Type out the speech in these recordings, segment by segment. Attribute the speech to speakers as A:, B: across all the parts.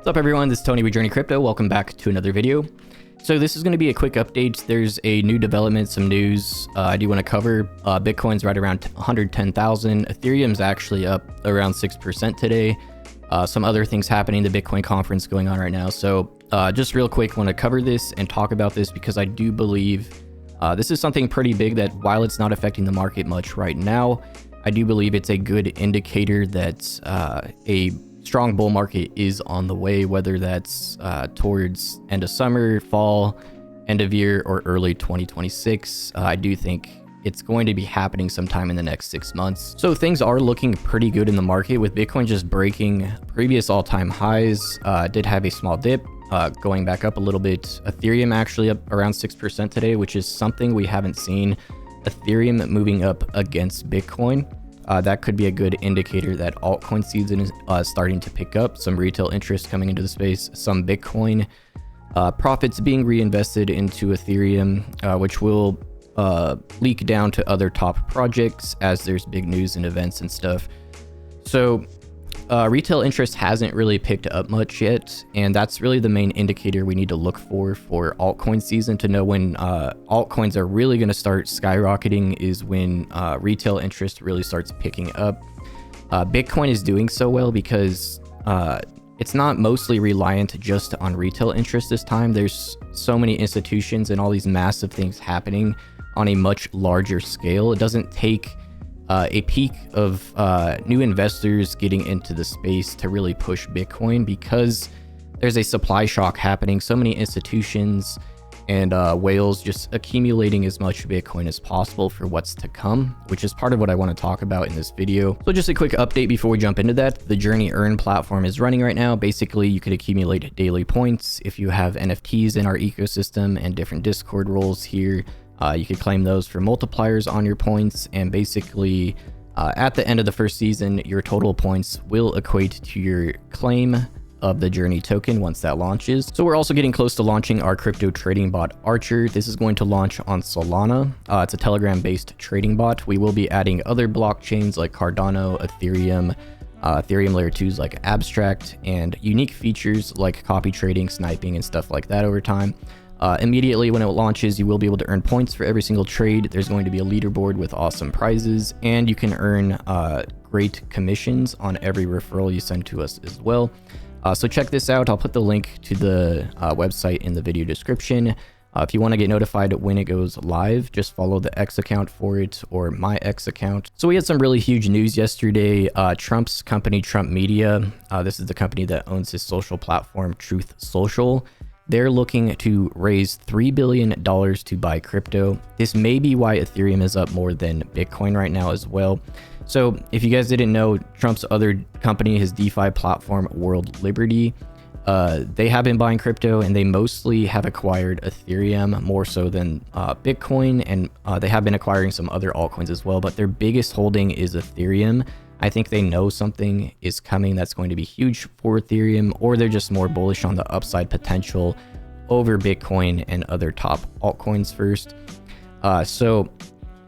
A: What's up everyone, this is Tony with JRNY Crypto. Welcome back to another video. So this is going to be a quick update. There's a new development, some news I do want to cover. Bitcoin's right around 110,000. Ethereum's actually up around 6% today. Some other things happening, the Bitcoin conference going on right now. So just real quick, want to cover this and talk about this because I do believe this is something pretty big that while it's not affecting the market much right now, I do believe it's a good indicator that a strong bull market is on the way, whether that's towards end of summer, fall, end of year, or early 2026. I do think it's going to be happening sometime in the next 6 months. So things are looking pretty good in the market with Bitcoin just breaking previous all-time highs. Did have a small dip, going back up a little bit. Ethereum actually up around 6% today, which is something we haven't seen. Ethereum moving up against Bitcoin. That could be a good indicator that altcoin season is starting to pick up, some retail interest coming into the space, some Bitcoin profits being reinvested into Ethereum, which will leak down to other top projects as there's big news and events and stuff. So retail interest hasn't really picked up much yet, and that's really the main indicator we need to look for altcoin season to know when altcoins are really going to start skyrocketing is when retail interest really starts picking up. Bitcoin is doing so well because it's not mostly reliant just on retail interest this time. There's so many institutions and all these massive things happening on a much larger scale. It doesn't take a peak of new investors getting into the space to really push Bitcoin because there's a supply shock happening. So many institutions and whales just accumulating as much Bitcoin as possible for what's to come, which is part of what I want to talk about in this video. So just a quick update before we jump into that. The JRNY platform is running right now. Basically, you could accumulate daily points if you have NFTs in our ecosystem and different Discord roles here. You could claim those for multipliers on your points, and basically at the end of the first season, your total points will equate to your claim of the JRNY token once that launches. So we're also getting close to launching our crypto trading bot Archer. This is going to launch on Solana. It's a Telegram-based trading bot. We will be adding other blockchains like Cardano, Ethereum, Ethereum layer 2s like Abstract, and unique features like copy trading, sniping, and stuff like that over time. Immediately when it launches, you will be able to earn points for every single trade. There's going to be a leaderboard with awesome prizes, and you can earn great commissions on every referral you send to us as well. So check this out. I'll put the link to the website in the video description. If you want to get notified when it goes live, just follow the X account for it or my X account. So we had some really huge news yesterday. Trump's company, Trump Media, this is the company that owns his social platform, Truth Social. They're looking to raise $3 billion to buy crypto. This may be why Ethereum is up more than Bitcoin right now as well. So if you guys didn't know, Trump's other company, his DeFi platform, World Liberty, they have been buying crypto, and they mostly have acquired Ethereum more so than Bitcoin, and they have been acquiring some other altcoins as well, but their biggest holding is Ethereum. I think they know something is coming that's going to be huge for Ethereum, or they're just more bullish on the upside potential over Bitcoin and other top altcoins first. So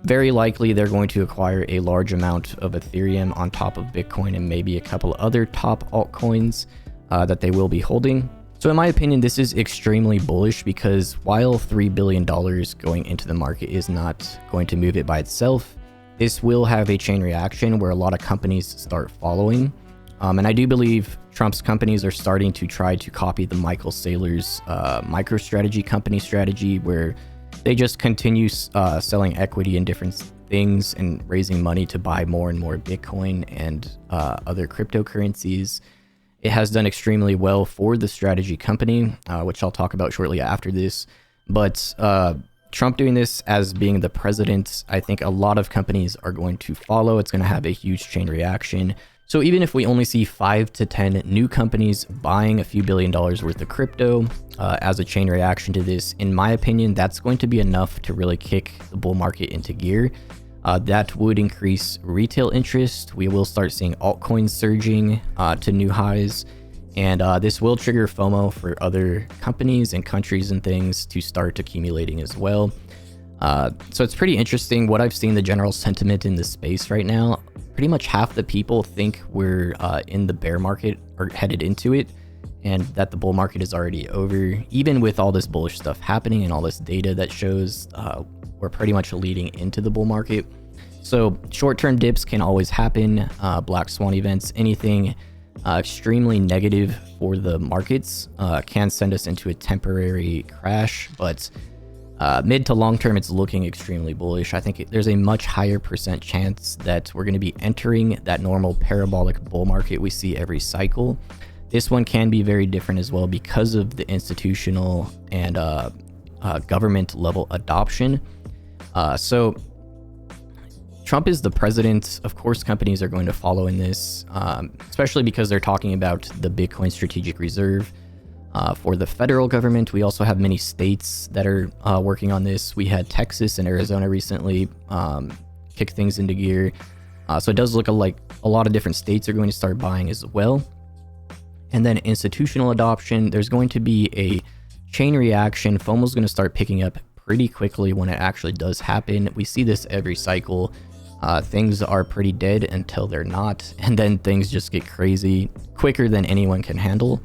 A: very likely they're going to acquire a large amount of Ethereum on top of Bitcoin and maybe a couple other top altcoins that they will be holding. So in my opinion, this is extremely bullish because while $3 billion going into the market is not going to move it by itself, this will have a chain reaction where a lot of companies start following. And I do believe Trump's companies are starting to try to copy the Michael Saylor's MicroStrategy company strategy, where they just continue selling equity in different things and raising money to buy more and more Bitcoin and other cryptocurrencies. It has done extremely well for the strategy company, which I'll talk about shortly after this. But Trump doing this as being the president, I think a lot of companies are going to follow. It's going to have a huge chain reaction. So even if we only see 5 to 10 new companies buying a few $1 billion worth of crypto as a chain reaction to this, in my opinion, that's going to be enough to really kick the bull market into gear. That would increase retail interest. We will start seeing altcoins surging to new highs. And this will trigger FOMO for other companies and countries and things to start accumulating as well. So it's pretty interesting what I've seen the general sentiment in this space right now. Pretty much half the people think we're in the bear market or headed into it. and that the bull market is already over. Even with all this bullish stuff happening and all this data that shows we're pretty much leading into the bull market. So short-term dips can always happen, black swan events, anything extremely negative for the markets can send us into a temporary crash, but mid to long term, it's looking extremely bullish. I think there's a much higher percent chance that we're going to be entering that normal parabolic bull market we see every cycle. This one can be very different as well because of the institutional and government level adoption. So Trump is the president. Of course, companies are going to follow in this, especially because they're talking about the Bitcoin strategic reserve. For the federal government, we also have many states that are working on this. We had Texas and Arizona recently kick things into gear. So it does look like a lot of different states are going to start buying as well. And then institutional adoption, there's going to be a chain reaction. FOMO is going to start picking up pretty quickly when it actually does happen. We see this every cycle. Things are pretty dead until they're not, and then things just get crazy quicker than anyone can handle.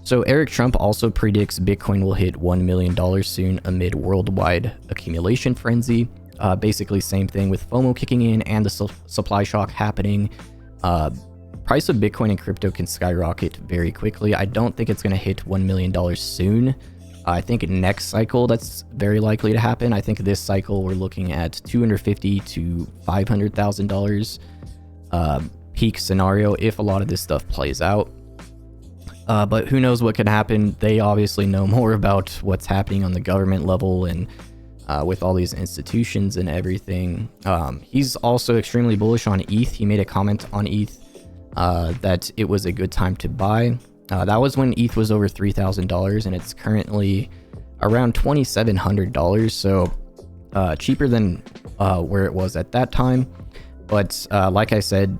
A: So Eric Trump also predicts Bitcoin will hit $1 million soon amid worldwide accumulation frenzy. Basically same thing with FOMO kicking in and the supply shock happening. Price of Bitcoin and crypto can skyrocket very quickly. I don't think it's going to hit $1 million soon. I think next cycle that's very likely to happen. I think this cycle we're looking at $250,000 to $500,000 peak scenario if a lot of this stuff plays out. But who knows what could happen. They obviously know more about what's happening on the government level and with all these institutions and everything. He's also extremely bullish on ETH. He made a comment on ETH that it was a good time to buy. That was when ETH was over $3,000 and it's currently around $2,700. So cheaper than where it was at that time. But like I said,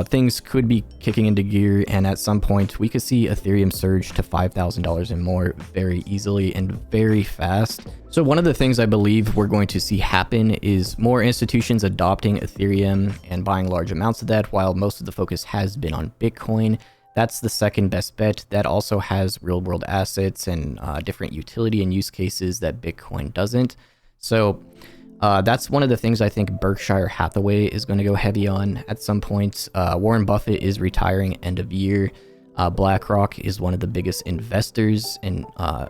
A: things could be kicking into gear, and at some point we could see Ethereum surge to $5,000 and more very easily and very fast. So one of the things I believe we're going to see happen is more institutions adopting Ethereum and buying large amounts of that, while most of the focus has been on Bitcoin. That's the second best bet. That also has real world assets and different utility and use cases that Bitcoin doesn't. So that's one of the things I think Berkshire Hathaway is going to go heavy on at some point. Warren Buffett is retiring end of year. BlackRock is one of the biggest investors and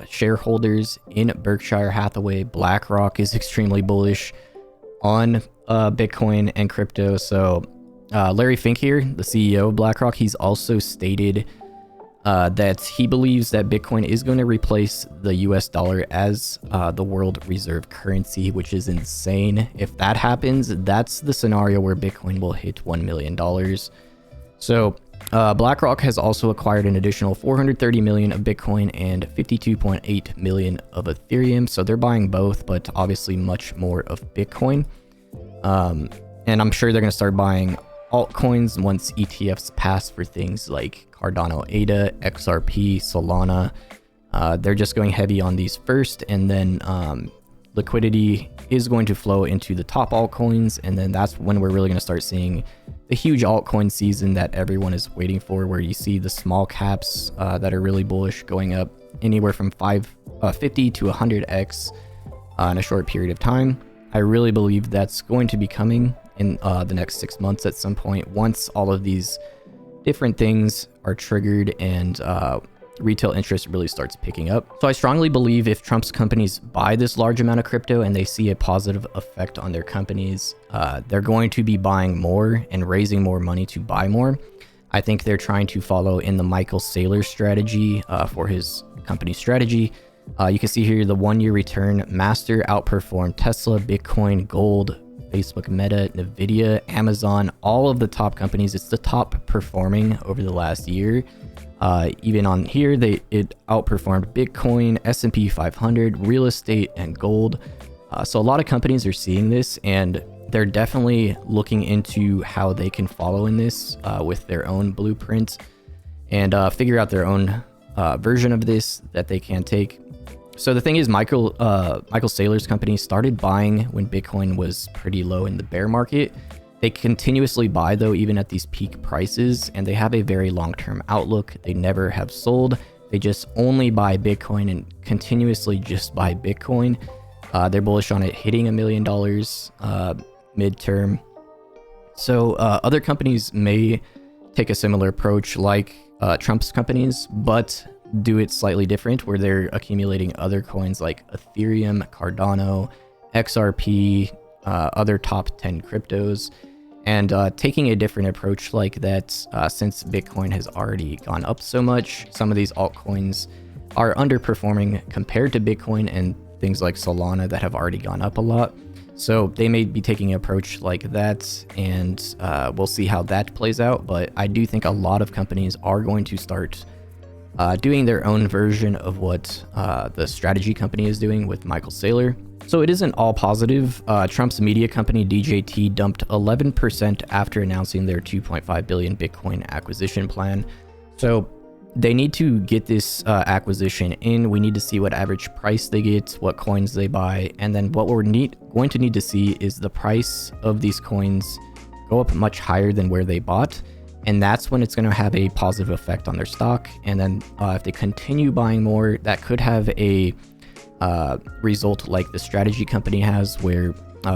A: shareholders in Berkshire Hathaway. BlackRock is extremely bullish on Bitcoin and crypto. So Larry Fink here, the CEO of BlackRock, he's also stated that he believes that Bitcoin is going to replace the US dollar as the world reserve currency, which is insane. If that happens, that's the scenario where Bitcoin will hit $1 million. So BlackRock has also acquired an additional 430 million of Bitcoin and 52.8 million of Ethereum. So they're buying both, but obviously much more of Bitcoin. And I'm sure they're going to start buying altcoins once ETFs pass for things like Cardano ADA, XRP, Solana. They're just going heavy on these first, and then liquidity is going to flow into the top altcoins, and then that's when we're really going to start seeing the huge altcoin season that everyone is waiting for, where you see the small caps that are really bullish going up anywhere from 50 to 100x in a short period of time. I really believe that's going to be coming in the next 6 months at some point, once all of these different things are triggered and retail interest really starts picking up. So I strongly believe if Trump's companies buy this large amount of crypto and they see a positive effect on their companies, they're going to be buying more and raising more money to buy more. I think they're trying to follow in the Michael Saylor strategy for his company strategy. You can see here the 1-year return. Master outperformed Tesla, Bitcoin, gold, Facebook, Meta, Nvidia, Amazon, all of the top companies. It's the top performing over the last year. Even on here, it outperformed Bitcoin, S&P 500, real estate, and gold. So a lot of companies are seeing this, and they're definitely looking into how they can follow in this with their own blueprint and figure out their own version of this that they can take. So the thing is, Michael Saylor's company started buying when Bitcoin was pretty low in the bear market. They continuously buy though, even at these peak prices, and they have a very long-term outlook. They never have sold. They just only buy Bitcoin and continuously just buy Bitcoin. They're bullish on it hitting $1 million midterm. So other companies may take a similar approach like Trump's companies, but do it slightly different, where they're accumulating other coins like Ethereum, Cardano, XRP, other top 10 cryptos, and taking a different approach like that. Since Bitcoin has already gone up so much, some of these altcoins are underperforming compared to Bitcoin and things like Solana that have already gone up a lot. So they may be taking an approach like that, and we'll see how that plays out. But I do think a lot of companies are going to start doing their own version of what the strategy company is doing with Michael Saylor. So it isn't all positive. Trump's media company DJT dumped 11% after announcing their 2.5 billion Bitcoin acquisition plan. So they need to get this acquisition in. We need to see what average price they get, what coins they buy, and then what we're going to need to see is the price of these coins go up much higher than where they bought. And that's when it's going to have a positive effect on their stock. And then if they continue buying more, that could have a result like the strategy company has, where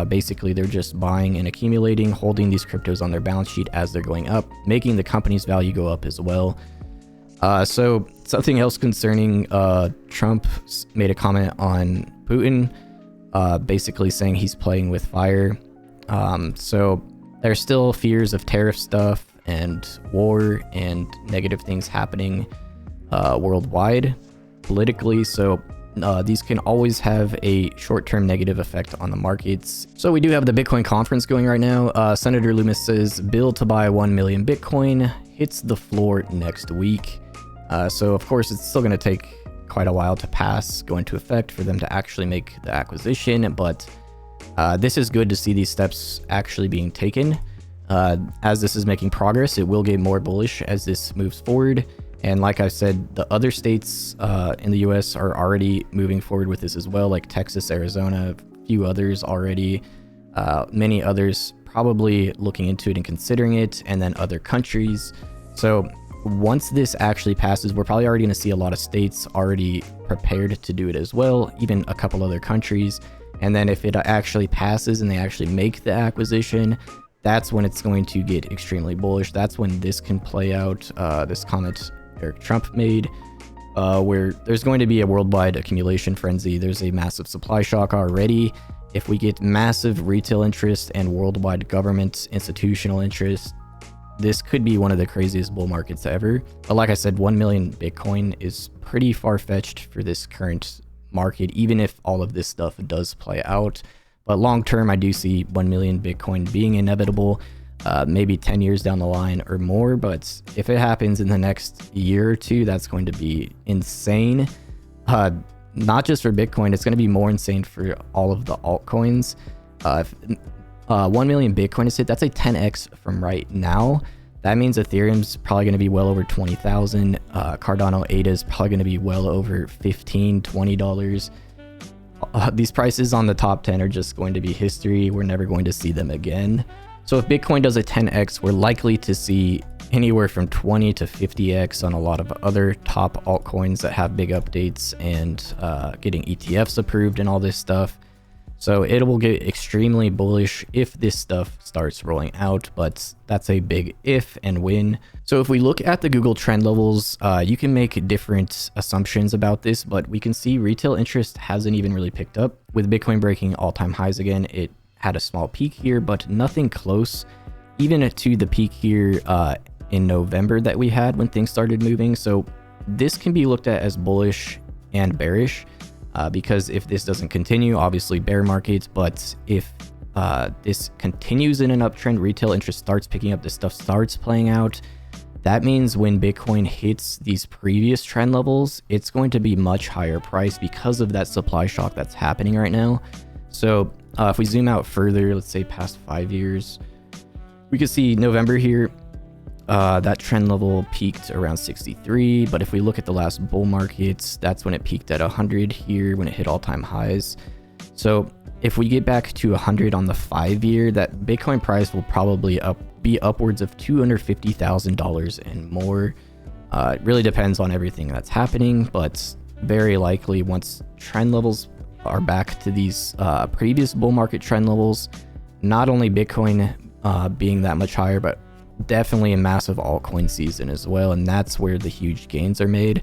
A: basically they're just buying and accumulating, holding these cryptos on their balance sheet as they're going up, making the company's value go up as well. So something else concerning Trump made a comment on Putin, basically saying he's playing with fire. So there's still fears of tariff stuff and war and negative things happening worldwide politically. So these can always have a short-term negative effect on the markets. So we do have the Bitcoin conference going right now. Senator Loomis says bill to buy 1 million Bitcoin hits the floor next week. So of course it's still going to take quite a while to go into effect for them to actually make the acquisition. But this is good to see these steps actually being taken. As this is making progress, it will get more bullish as this moves forward. And like I said, the other states in the US are already moving forward with this as well, like Texas, Arizona, a few others already, many others probably looking into it and considering it, and then other countries. So once this actually passes, we're probably already going to see a lot of states already prepared to do it as well, even a couple other countries. And then if it actually passes and they actually make the acquisition, that's when it's going to get extremely bullish. That's when this can play out. This comment Eric Trump made, where there's going to be a worldwide accumulation frenzy. There's a massive supply shock already. If we get massive retail interest and worldwide government institutional interest, this could be one of the craziest bull markets ever. But like I said, 1 million Bitcoin is pretty far-fetched for this current market, even if all of this stuff does play out. But long term, I do see 1 million Bitcoin being inevitable, maybe 10 years down the line or more. But if it happens in the next year or two, that's going to be insane. Not just for Bitcoin, it's going to be more insane for all of the altcoins. If 1 million Bitcoin is hit, that's a 10x from right now. That means Ethereum's probably going to be well over 20,000. Cardano ADA is probably going to be well over $15, $20. These prices on the top 10 are just going to be history. We're never going to see them again. So if Bitcoin does a 10x, we're likely to see anywhere from 20 to 50x on a lot of other top altcoins that have big updates and getting ETFs approved and all this stuff. So it will get extremely bullish if this stuff starts rolling out, but that's a big if and when. So if we look at the Google trend levels, you can make different assumptions about this, but we can see retail interest hasn't even really picked up. With Bitcoin breaking all-time highs again, it had a small peak here, but nothing close, even to the peak here in November that we had when things started moving. So this can be looked at as bullish and bearish. Because if this doesn't continue, obviously bear markets, but if this continues in an uptrend, retail interest starts picking up, this stuff starts playing out, that means when Bitcoin hits these previous trend levels, it's going to be much higher price because of that supply shock that's happening right now. So if we zoom out further, let's say past 5 years, we can see November here, that trend level peaked around 63, but if we look at the last bull markets, that's when it peaked at 100 here when it hit all-time highs. So if we get back to 100 on the 5-year, that Bitcoin price will probably be upwards of $250,000 and more. It really depends on everything that's happening, but very likely once trend levels are back to these previous bull market trend levels, not only Bitcoin being that much higher, but definitely a massive altcoin season as well, and that's where the huge gains are made.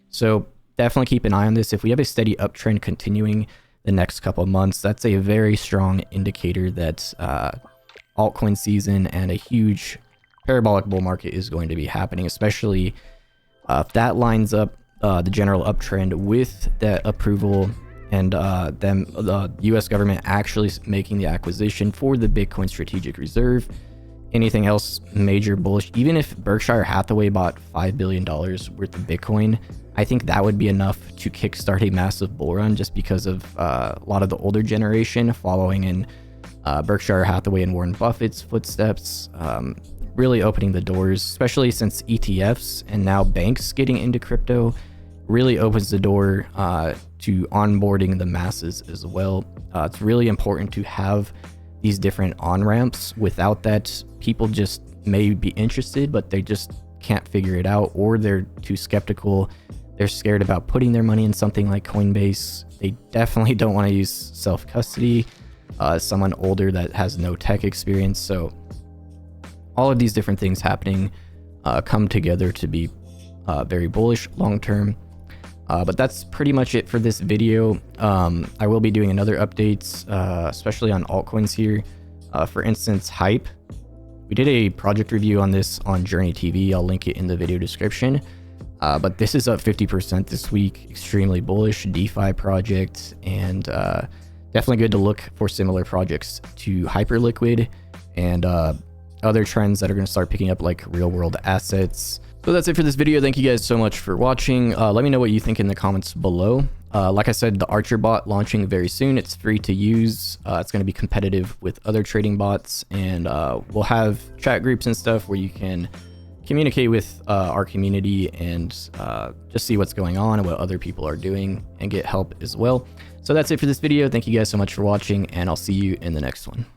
A: So definitely keep an eye on this. If we have a steady uptrend continuing the next couple of months, that's a very strong indicator that altcoin season and a huge parabolic bull market is going to be happening, especially if that lines up the general uptrend with that approval and the US government actually making the acquisition for the Bitcoin strategic reserve. Anything else major bullish, even if Berkshire Hathaway bought $5 billion worth of Bitcoin, I think that would be enough to kickstart a massive bull run, just because of a lot of the older generation following in Berkshire Hathaway and Warren Buffett's footsteps, really opening the doors, especially since ETFs and now banks getting into crypto really opens the door to onboarding the masses as well. It's really important to have these different on-ramps. Without that, people just may be interested, but they just can't figure it out, or they're too skeptical. They're scared about putting their money in something like Coinbase. They definitely don't want to use self-custody, someone older that has no tech experience. So all of these different things happening come together to be very bullish long-term. But that's pretty much it for this video. I will be doing another updates, especially on altcoins here. For instance, Hype. We did a project review on this on JRNY TV. I'll link it in the video description. But this is up 50% this week. Extremely bullish DeFi project, and definitely good to look for similar projects to Hyperliquid and other trends that are going to start picking up, like real world assets. So that's it for this video. Thank you guys so much for watching. Let me know what you think in the comments below. Like I said, the Archer bot launching very soon. It's free to use. It's going to be competitive with other trading bots, and we'll have chat groups and stuff where you can communicate with our community and just see what's going on and what other people are doing and get help as well. So that's it for this video. Thank you guys so much for watching, and I'll see you in the next one.